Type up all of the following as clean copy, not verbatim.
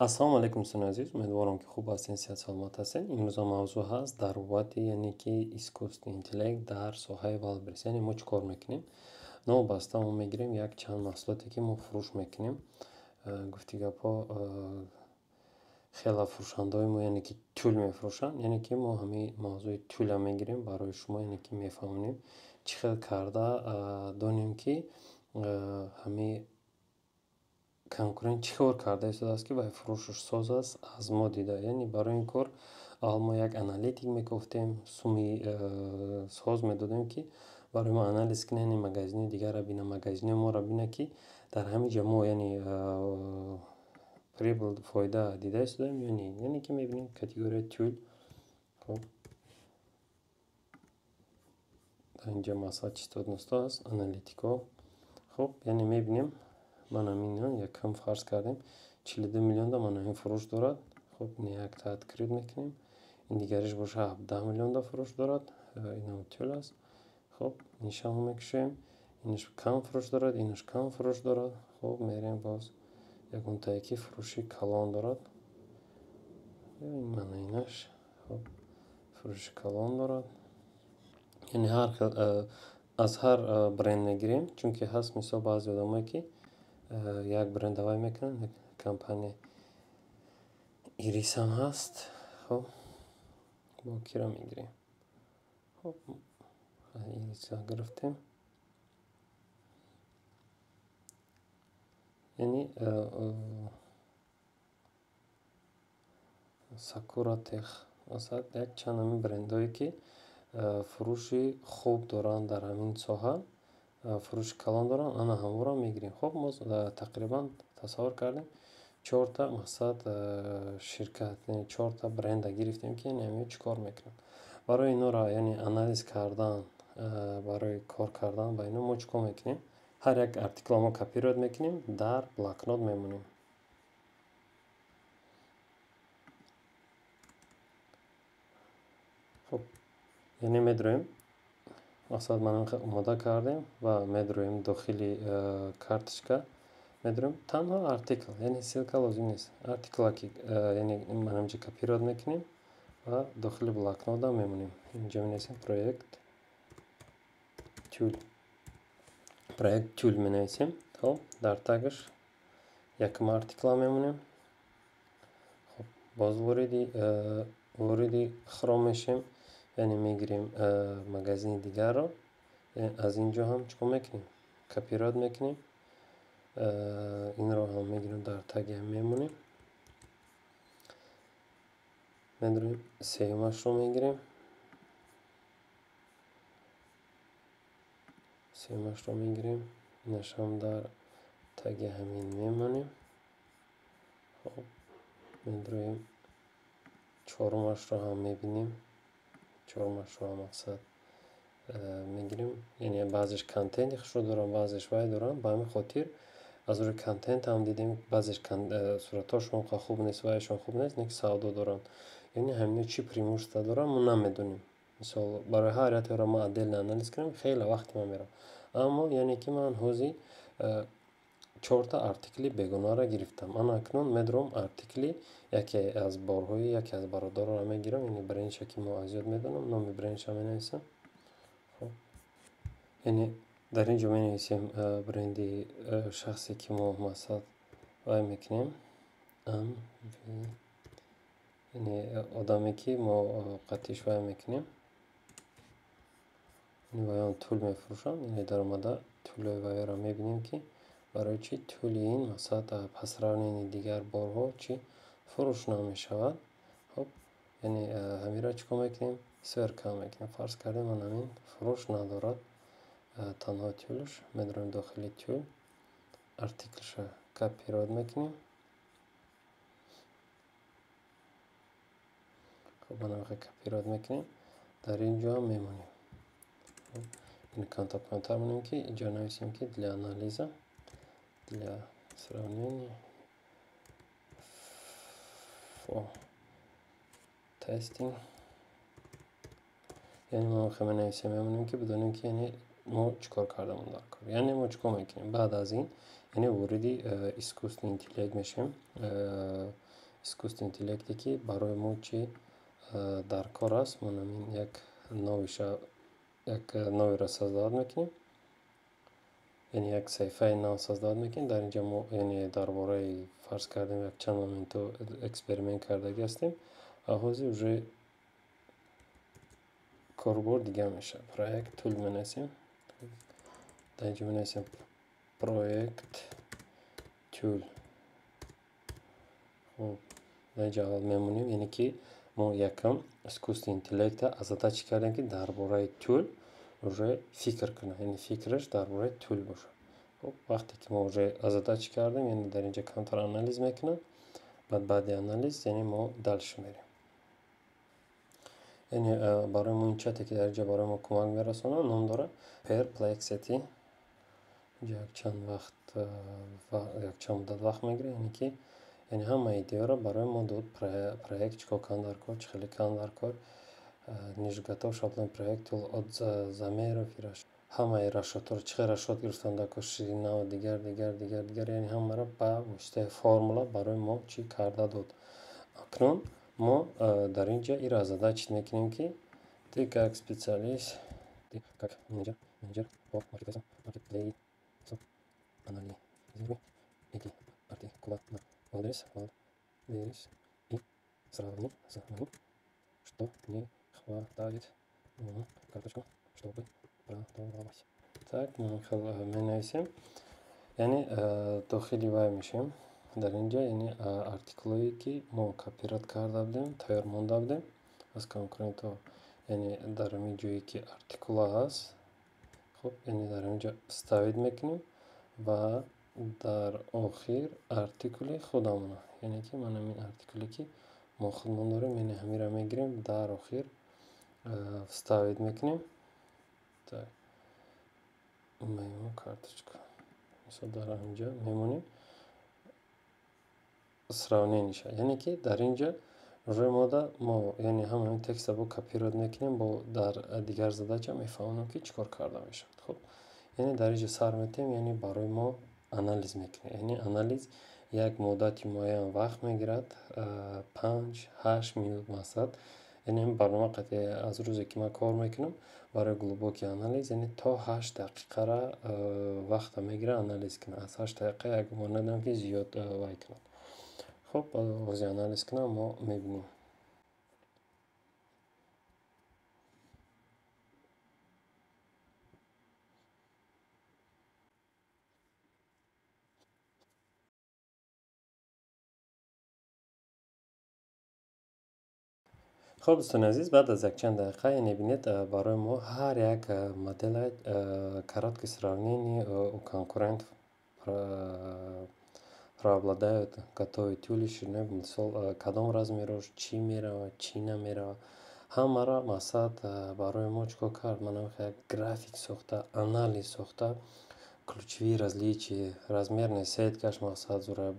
ассалому алайкум дӯстони азиз, умедворам ки хуб ҳастин, сеҳат саломат ҳастед. Имрӯза мавзӯъ ҳаст дар бобати яъне ки искусствии интеллект дар соҳаи wildberries, яъне мо чӣ кор мекунем. Новобаста мо мегирем як чанд маҳсулоте ки мо фурӯш мекунем. Гуфти гапҳо хела фурӯшандаҳои мо яъне ки тӯл мефурӯшанд, яъне ки мо ҳамин мавзӯи тӯла мегирем барои шумо, яъне ки мефаҳмонем чӣ хел карда донем ки ҳамин конкурент чӣ кор карда истодааст ки вай фурӯшсоз аст аз мо дида. Яъне барои ин кор аввал мо як аналитик мекуфтем, суми соз медодем ки барои мо анализ кунад, яъне магазини дигарро бина, магазини моро бина ки дар ҳамин ҷо мо яъне прибул фоида дида истодаем ё не. Яъне ки мебинем категорияи тӯл. Хоб дар ин ҷо масъала чистод нусто аст, аналитико. Хоб яъне мебинем ман ҳамин якам фарз кардем 42 миллионда ман ҳамин фурӯш дорад. Хоб ин як таҳт крид мекунем. Ин дигариш боша 17 миллионда фурӯш дорад. Инам тӯл аст. Хоб инишам мекушоем. Инаш кам фурӯш дорад, инаш кам фурӯш дорад. Хоб мерем боз ягонтае ки фурӯши калон дорад. Ин мана инаш. Хоб фурӯши калон дорад. Яъне ҳар хел аз ҳар бренд мегирем, чунки ҳаст мисол баъзе одамое ки як бренд авай мекунанд, компания ирисам ҳаст. Хоб бо киро мегирем? Хоб ириса гирифтем. Яъне Sakura Tech асад як чанд ҳамин брендҳое ки фурӯши хуб доранд дар ҳамин соҳа, фурӯши калон доранд, ана ҳамаро мегирем. Хоб мо тақрибан тасаввур кардем 4 мақсад ширкат, яъне 4 бренда гирифтем ки яъне ҳамин чӣ кор мекунанд. Барои инҳоро яъне анализ кардан, барои кор кардан ба инҳо мо чӣ кор мекунем? Ҳар як артикла мо копировать мекунем, дар блокнот мемонем. Хоб яъне медроем мақсад ман омода кардем ва медроем дохили карточка медроем танҳо артикл, яъне ссилка лозим нест. Артикла ки яъне ман ҳаминҷо копировать мекунем ва дохили блокнота мемонем. Инҷо менависем проект тӯл. Проект тӯл менависем. Хоб дар тагаш якум артикла мемонем. Хоб боз вориди хром мешем, яъне мегирем магазини дигарро. Аз ин ҷо ҳам чӣ кор мекунем? Копировать мекунем. Инро ҳам мегирем дар таги ҳам мемонем. Медроем сеюмашро мегирем. Сеюмашро мегирем. Инашам дар таги ҳамин мемонем. Хоб медроем чорумашро ҳам мебинем. Чорумашро ҳам мақсад мегирем. Яъне баъзеш контенти хушро доранд, баъзеш вай доранд. Ба ҳамин хотир аз рӯи контентам дидем баъзеш суратҳошон хуб нест, вайашон хуб нест, не ки савдо доранд. Яъне ҳамино чӣ преимущества доранд, мо намедонем. Мисол барои ҳар яктеро ман отдельно анализ кунам, хеле вақти ман меравад. Аммо яъне ки ман ҳозир 4 артикли бегонаро гирифтам. Ана акнун медром артикли яке аз борҳои яке аз бародароро мегирам, яъне брендша ки мо аз ёд медонам, номи брендша менависам. Хоб яъне дар ин ҷо менависем бренди шахсе ки мо мақсад вай мекунем. Яъне одаме ки мо қатиш вай мекунем. Ваён тӯл мефурӯшанд, яъне дар омада тӯлои вайро мебинем ки барои чӣ тӯли ин мақсад пасравнени дигар борҳо чӣ фурӯш намешавад. Хоб яъне ҳаминро чӣ кор мекунем? Сверка мекунем. Фарз кардем ман ҳамин фурӯш надорад, танҳо тӯлаш. Медроем дохили тӯл, артиклша копировать мекунем. Хоб ана вақте копировать мекунем, дар ин ҷо ҳам мемонем. Ин камтар пойинтар монем ки инҷо нависем ки для анализа, для сравнения, for testing. Яъне ман вақте менависем мемонем ки бидонем ки яъне мо чӣ кор кардамон дар кор. Яъне мо чӣ кор мекунем? Баъд аз ин яъне вориди искусствии интеллект мешавем. искусственный интеллекте ки барои мо чӣ дар кор аст. Мо намин як новиро создод мекунем, яъне як саҳифаи нав создод мекунем. Дар инҷа мо яъне дар бораи фарз кардем як чанд моментро эксперимент кардаги ҳастем. ҳозир уже корбор дигар меша. Проект тул менависем. Дар инҷа менависем проект тул. хуб дар инҷа аввал мемонем, яъне ки мо якам искусственный интеллекта азада чӣ кардем ки дар бораи тул уже фикр кунад, яъне фикраш дар бораи тул бошад. хуб вақте ки мо уже азада чӣ кардем, яъне дар инҷа камтар анализ мекунад. баъди анализ яъне мо дальше мерем. яъне барои мо ин чате ки дар инҷа барои мо кӯмак мерасонад ном дорад Perplexity. як чанд муддат вақт мегирад, яъне ки яъне ҳама идеяро барои мо дод. Проект чӣ кор кардن дар кор, чӣ хеле кардن дар кор, ниже готов шаблон проекту от замеров и расчёт. ҳамаи расчётҳоро чӣ хел расчёт гирифтан дар кор, ширина ва дигар, яъне ҳамаро ба воситаи формула барои мо чӣ карда дод. акнун мо дар инҷа инро азада чӣ мекунем ки ты как специалист, ты как менеджер по маркетплейсу анализируй эти артикулы на Wildberries и сравни с ними, что не хватает на карточку, чтобы продавать. Так, мы менависем, яъне дохили вай мешем. дар инҷа яъне артикулое ки мо копират карда будем, тайёр монда будем аз конкурентҳо, яъне дар ҳамин ҷое ки артикула ҳаст, хуб яъне дар инҷа вставид мекунем ва дар охир артикули худамона, яъне ки ман ҳамин артикуле ки мо худмон дорем, яъне ҳамиро мегирем дар охир вставид мекунем. так мемо карточка мисол дар инҷа мемонем сравнениша, яъне ки дар инҷа рӯи мода мо яъне ҳамаин текста бо копирот мекунем, бо дар дигар задача мефаҳмонем ки чӣ кор карда мешавад. хуб яъне дар инҷа сар метем, яъне барои мо анализ мекунем. яъне анализ як муддати муайян вақт мегирад, 5-8 минут мақсад. яъне ин барнома қатъи аз рӯзе ки ман кор мекунам барои глубокий анализ, яъне то 8 дақиқара вақта мегирад анализ кунад. аз 8 дақиқа як гумон надорам ки зиёд вай кунад. хуб оғози анализ кунам, мо мебинем. хуб дӯстони азиз, баъд аз якчанд дақиқа мебинед барои мо ҳар як модела короткое сравнение у конкурентов преобладают готовые тюли ширина, мисол кадом размерош, чӣ меравад, чӣ наметавад, ҳамаро мақсад барои мо чӣ кор кард. ман як график сохта, анализ сохта, ключевые различия, размерная сеткаш мақсад зура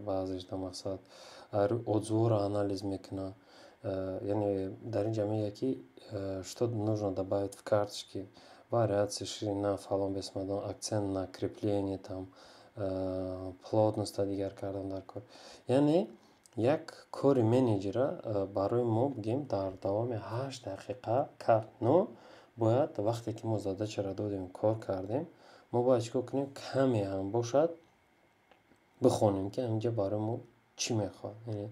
баъзешда мақсад отзывҳоро анализ мекунад. яъне дар инҷа мегӯяд ки что нужно добавить в карточке, вариация ширина, фалон бесмадон, акцент на крепление, там плотность дигар кардан дар кор. яъне як кори менеҷера барои мо бигем дар давоми 8 дақиқа кард. но бояд вақте ки мо задачаро додем, кор кардем, мо бояд чӣ кор кунем, каме ҳам бошад бихонем ки инҷа барои мо чӣ мехоҳад. яъне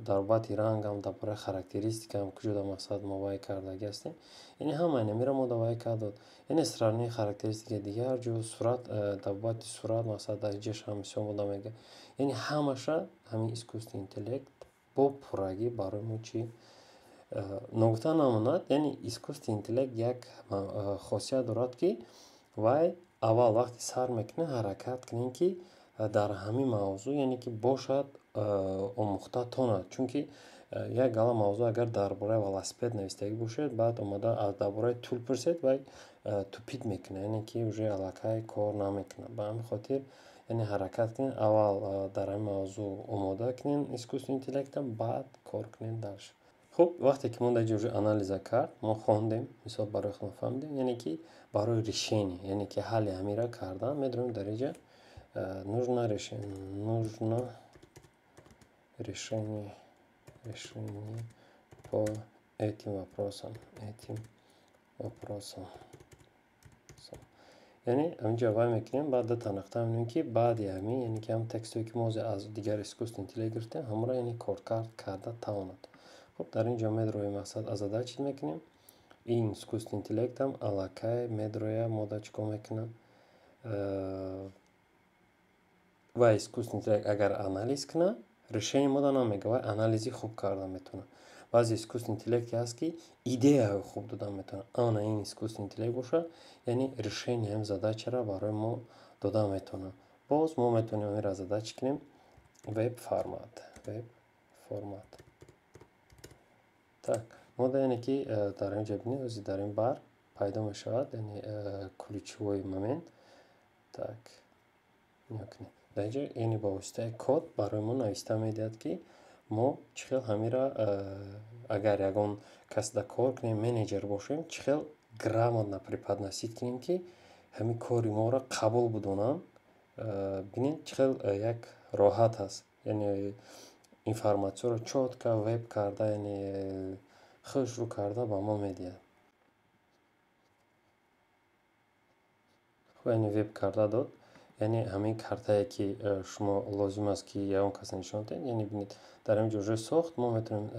дар бобати рангам, дар бораи характеристикам куҷода мақсад мо вай кардаги ҳастем. яъне ҳама инамиро мо вай кардод. яъне сравнии характеристика дигар ҷо, сурат, дар бобати сурат мақсад дар инҷаш ҳам мисол мода мега. яъне ҳамаша ҳамин искусственный интеллект бо пуррагӣ барои мо чӣ ногуфта намонад. яъне искусственный интеллект як хосият дорад ки вай аввал вақти сар мекунед ҳаракат кунед ки дар ҳамин мавзӯъ, яъне ки бошад омӯхта тонад. чунки як гала мавзӯъ агар дар бораи велосипед навистагӣ бошад, баъд омада дар бораи тул пурсед, вай тупид мекунад, яъне ки уже аллакай кор намекунад. ба ҳамин хотир яъне ҳаракат кунед, аввал дар ҳамин мавзӯъ омода кунед искусственный интеллекта, баъд кор кунед дальше. хуб вақте ки мо дар инҷа уже анализа кард, мо хондем, мисол барои худам фаҳмидем, яъне ки барои решение, яъне ки ҳалли ҳамира кардан медонем дар инҷа нужно решение по этим вопросам. یعنی اینجا وای میکنیم بعد تنقطع می‌بینیم که بعد همین یعنی که هم تکستایی که ما از دیگر اسکوست اینتیلی گرفتیم همون را یعنی کارت کرده تواند. خب در اینجا مدروی مقصد از ادا چی میکنیم؟ این اسکوست اینتелект هم علاقه مدروی ما چیکار میکنه؟ و اسکوست اینتелект اگر آنالیز کنه решение ما نمیگه و آنالیزی خوب کردن میتونه. بعضی اسکوست اینتеллекتی هست که ایده خوب دادن میتونه. آن این اسکوست اینتелект باشه یعنی решение هم задача را برای ما دادن میتونه. باز ما میتونیم این را задача کنیم وب فرمت. так ما یعنی که در اینجا ببینید از در این بر پیدا میشود یعنی ключевой момент. так میکنیم در اینجا یعنی با واسطه کد برای ما نوشته میدهد که ما چخیل همین را اگر یگان کس در کار کنیم منیجر باشیم چخیل грамотно преподносить کنیم که همین کاری ما را قبول بدونن. ببینید چخیل یک راحت هست یعنی اینفورماسیون را چوتکا وب کرده یعنی خوش رو کرده با ما میدهد. خب یعنی وب کرده داد یعنی همین کارتایی که شما لازم است که یا اون کسی نشان دهید یعنی ببینید در اینجا جای ساخت ما میتونیم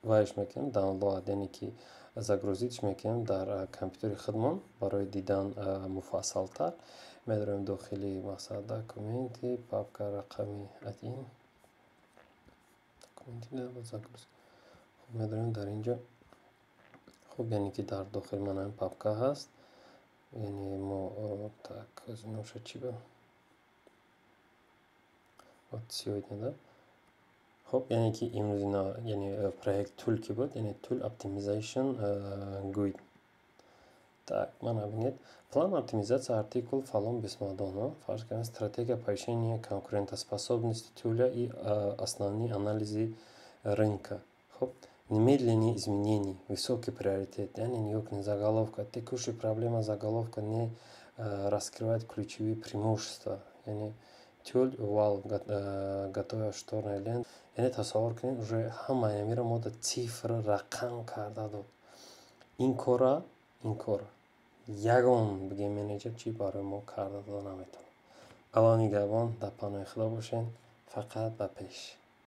وایش میکنیم دانلود یعنی که загрузитش میکنیم در کامپیوتر خودمان برای دیدن مفصل تر میداریم داخلی مثلا داکومنتی پاپکا رقمی 1 داکومنتی خب میداریم در اینجا. خب یعنی که در داخل من هم پاپکا هست یعنی ما так از نوشه چی بود от сегодня да. خب یعنی که امروز اینا یعنی проект тул کی بود یعنی tool optimization guide. так mana бинед план оптимизации артикул фалон бисмадона фарз кардем стратегия повышения конкурентоспособности туля и основные анализы рынка. خب немедленные изменения высокий приоритет яъне ёкни заголовка текущая проблема заголовка не раскрывает ключевые преимущества яъне тул вал готовя шторная лента яъне тасаввур кунед уже ҳамаи амира мо дар цифра рақам карда дод ин кора ягон бигем менеҷер чӣ барои мо карда дода наметавонад. алони гавон дар паноҳи худо бошед фақат ба пеш.